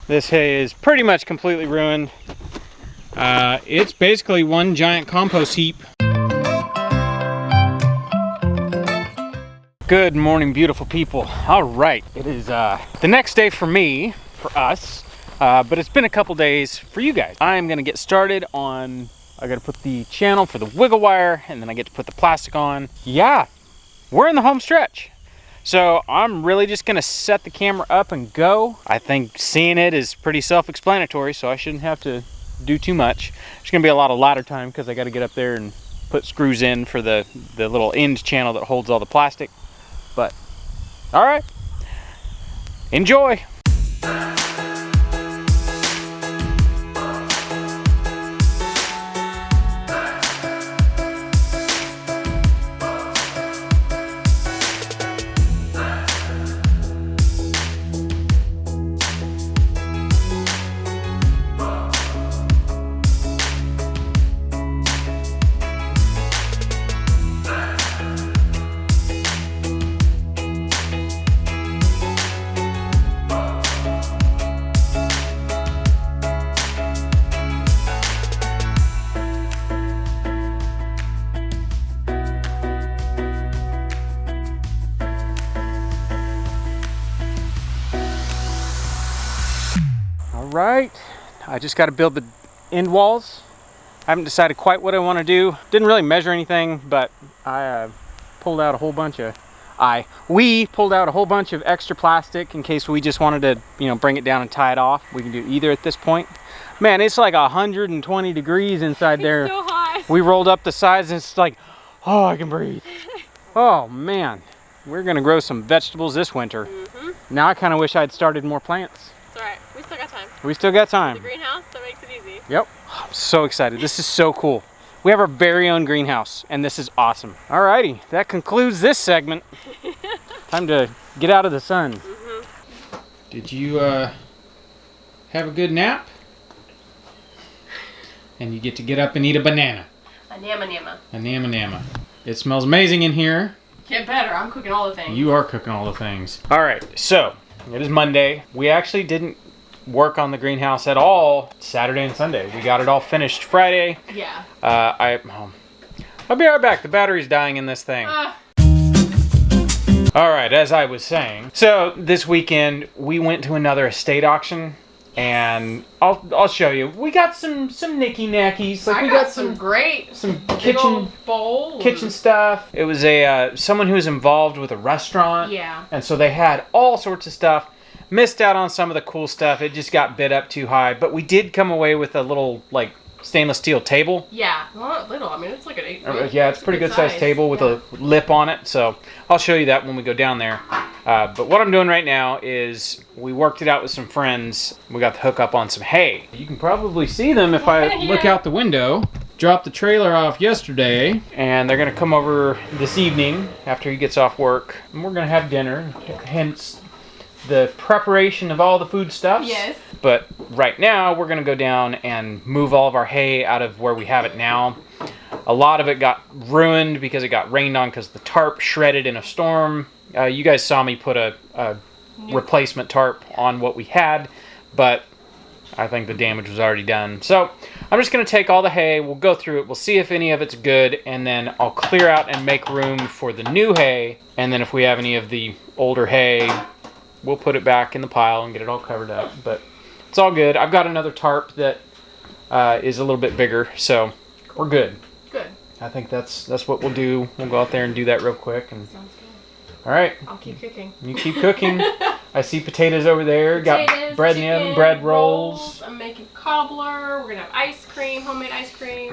This hay is pretty much completely ruined. It's basically one giant compost heap. Good morning, beautiful people. All right, it is the next day for me, for us, but it's been a couple days for you guys. I'm gonna get started on, I gotta put the channel for the wiggle wire, and then I get to put the plastic on. Yeah, we're in the home stretch. So I'm really just gonna set the camera up and go. I think seeing it is pretty self-explanatory, so I shouldn't have to do too much. There's gonna be a lot of ladder time because I gotta get up there and put screws in for the little end channel that holds all the plastic. But, all right, enjoy. Right, I just got to build the end walls. I haven't decided quite what I want to do. Didn't really measure anything, but I pulled out a whole bunch of we pulled out a whole bunch of extra plastic in case we just wanted to, you know, bring it down and tie it off. We can do either at this point. Man, it's like 120 degrees inside there. It's so hot. We rolled up the sides and it's like, oh, I can breathe. Oh man, we're gonna grow some vegetables this winter. Now I kind of wish I'd started more plants. It's all right. We still got time. We still got time. The greenhouse, that makes it easy. Yep. I'm so excited. This is so cool. We have our very own greenhouse, and this is awesome. Alrighty, that concludes this segment. Time to get out of the sun. Did you have a good nap? And you get to get up and eat a banana. A nama. A nama. It smells amazing in here. Get better. I'm cooking all the things. You are cooking all the things. All right, so it is Monday. We actually didn't work on the greenhouse at all Saturday and Sunday. We got it all finished Friday. Yeah. I'll be right back. The battery's dying in this thing. All right, as I was saying, so this weekend we went to another estate auction, and I'll show you. We got some nicky knackies. Like we got some kitchen stuff. It was someone who was involved with a restaurant. Yeah. And so they had all sorts of stuff. Missed out on some of the cool stuff. It just got bid up too high. But we did come away with a little, like, stainless steel table. Yeah. Well, not little. I mean, it's like an 8-foot. Yeah, it's a pretty good sized table with a lip on it. So I'll show you that when we go down there. But what I'm doing right now is we worked it out with some friends. We got the hook up on some hay. You can probably see them if I look out the window. Dropped the trailer off yesterday, and they're going to come over this evening after he gets off work. And we're going to have dinner, hence the preparation of all the foodstuffs. Yes. But right now, we're going to go down and move all of our hay out of where we have it now. A lot of it got ruined because it got rained on because the tarp shredded in a storm. You guys saw me put a replacement tarp on what we had, but I think the damage was already done. So I'm just going to take all the hay, we'll go through it, we'll see if any of it's good, and then I'll clear out and make room for the new hay. And then if we have any of the older hay, we'll put it back in the pile and get it all covered up. But it's all good. I've got another tarp that is a little bit bigger, so we're good. Good. I think that's what we'll do. We'll go out there and do that real quick. And sounds good. All right. I'll keep cooking. You keep cooking. I see potatoes over there. Got bread in the oven, bread rolls. I'm making cobbler. We're gonna have ice cream, homemade ice cream.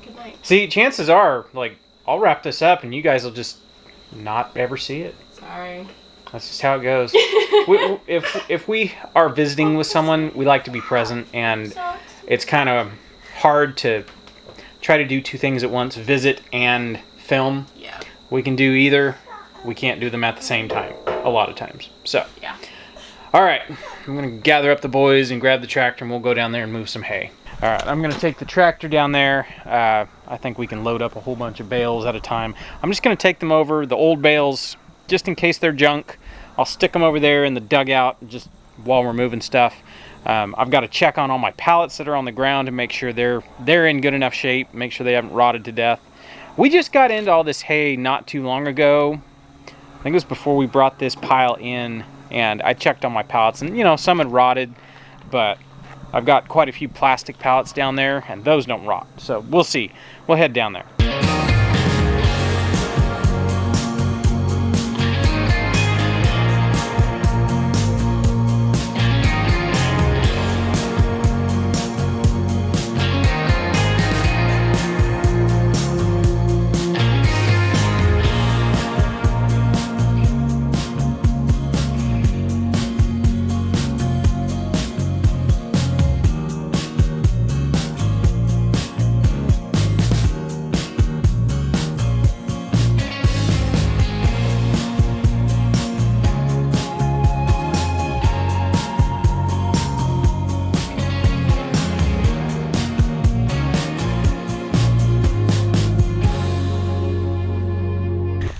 Good night. See, chances are, like, I'll wrap this up and you guys will just not ever see it. Sorry. That's just how it goes. If we are visiting with someone, we like to be present, and it's kind of hard to try to do two things at once: visit and film. Yeah. We can do either. We can't do them at the same time a lot of times. So. Yeah. All right, I'm gonna gather up the boys and grab the tractor, and we'll go down there and move some hay. All right, I'm gonna take the tractor down there. I think we can load up a whole bunch of bales at a time. I'm just gonna take them over, the old bales, just in case they're junk. I'll stick them over there in the dugout and just while we're moving stuff. I've got to check on all my pallets that are on the ground to make sure they're in good enough shape, make sure they haven't rotted to death. We just got into all this hay not too long ago. I think it was before we brought this pile in, and I checked on my pallets, and you know, some had rotted, but I've got quite a few plastic pallets down there, and those don't rot. So we'll see. We'll head down there.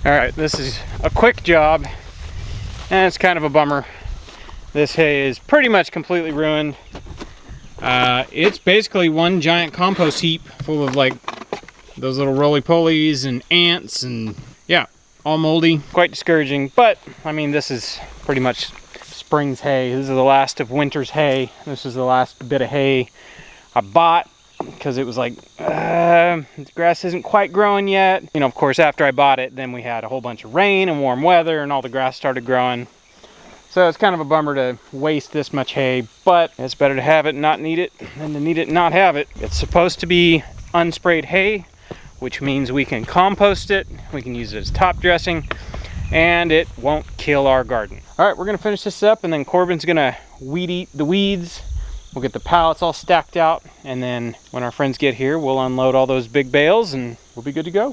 All right, this is a quick job, and it's kind of a bummer. This hay is pretty much completely ruined. It's basically one giant compost heap full of like those little roly-polies and ants, and yeah, all moldy. Quite discouraging, but I mean, this is pretty much spring's hay. This is the last of winter's hay. This is the last bit of hay I bought, because it was like, the grass isn't quite growing yet. You know, of course, after I bought it, then we had a whole bunch of rain and warm weather, and all the grass started growing. So it's kind of a bummer to waste this much hay, but it's better to have it and not need it than to need it and not have it. It's supposed to be unsprayed hay, which means we can compost it, we can use it as top dressing, and it won't kill our garden. All right, we're gonna finish this up, and then Corbin's gonna weed eat the weeds. We'll get the pallets all stacked out, and then when our friends get here, we'll unload all those big bales and we'll be good to go.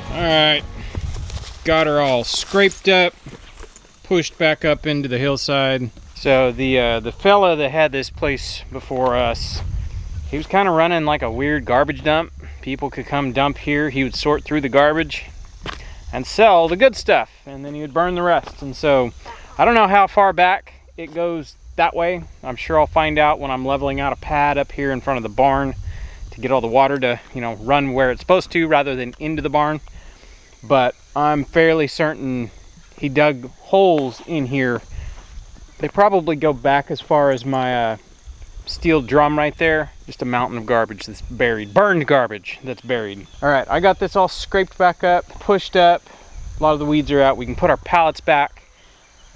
Alright, got her all scraped up, pushed back up into the hillside. So the fella that had this place before us, he was kind of running like a weird garbage dump. People could come dump here, he would sort through the garbage and sell the good stuff, and then he would burn the rest. And so I don't know how far back it goes that way. I'm sure I'll find out when I'm leveling out a pad up here in front of the barn to get all the water to, you know, run where it's supposed to rather than into the barn. But I'm fairly certain he dug holes in here. They probably go back as far as my steel drum right there. Just a mountain of garbage that's buried, burned garbage that's buried. All right, I got this all scraped back up, pushed up. A lot of the weeds are out. We can put our pallets back,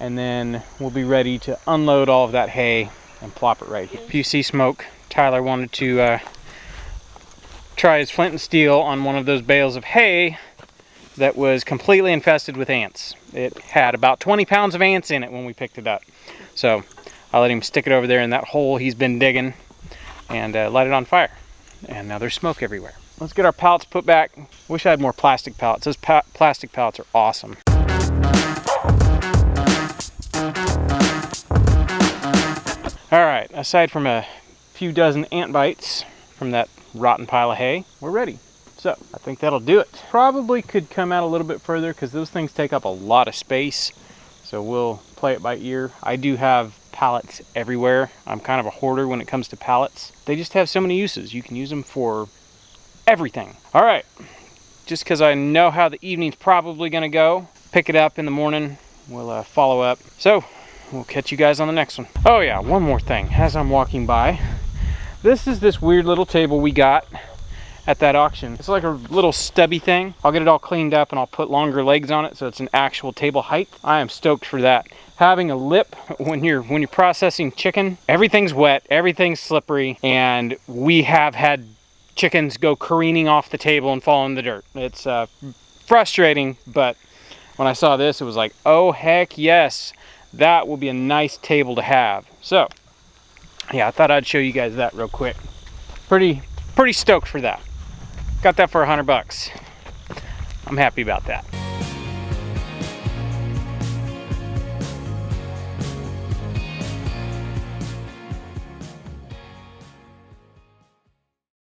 and then we'll be ready to unload all of that hay and plop it right here. If you see smoke, Tyler wanted to try his flint and steel on one of those bales of hay that was completely infested with ants. It had about 20 pounds of ants in it when we picked it up. So I let him stick it over there in that hole he's been digging and light it on fire. And now there's smoke everywhere. Let's get our pallets put back. Wish I had more plastic pallets. Those plastic pallets are awesome. All right, aside from a few dozen ant bites from that rotten pile of hay, we're ready. So I think that'll do it. Probably could come out a little bit further because those things take up a lot of space. So we'll play it by ear. I do have pallets everywhere. I'm kind of a hoarder when it comes to pallets. They just have so many uses. You can use them for everything. All right, just because I know how the evening's probably gonna go, pick it up in the morning. We'll follow up. So we'll catch you guys on the next one. Oh yeah, one more thing as I'm walking by. This is this weird little table we got at that auction. It's like a little stubby thing. I'll get it all cleaned up and I'll put longer legs on it so it's an actual table height. I am stoked for that. Having a lip when you're processing chicken, everything's wet, everything's slippery, and we have had chickens go careening off the table and fall in the dirt. It's frustrating, but when I saw this, it was like, oh heck yes, that will be a nice table to have. So yeah, I thought I'd show you guys that real quick. Pretty stoked for that. Got that for $100. I'm happy about that.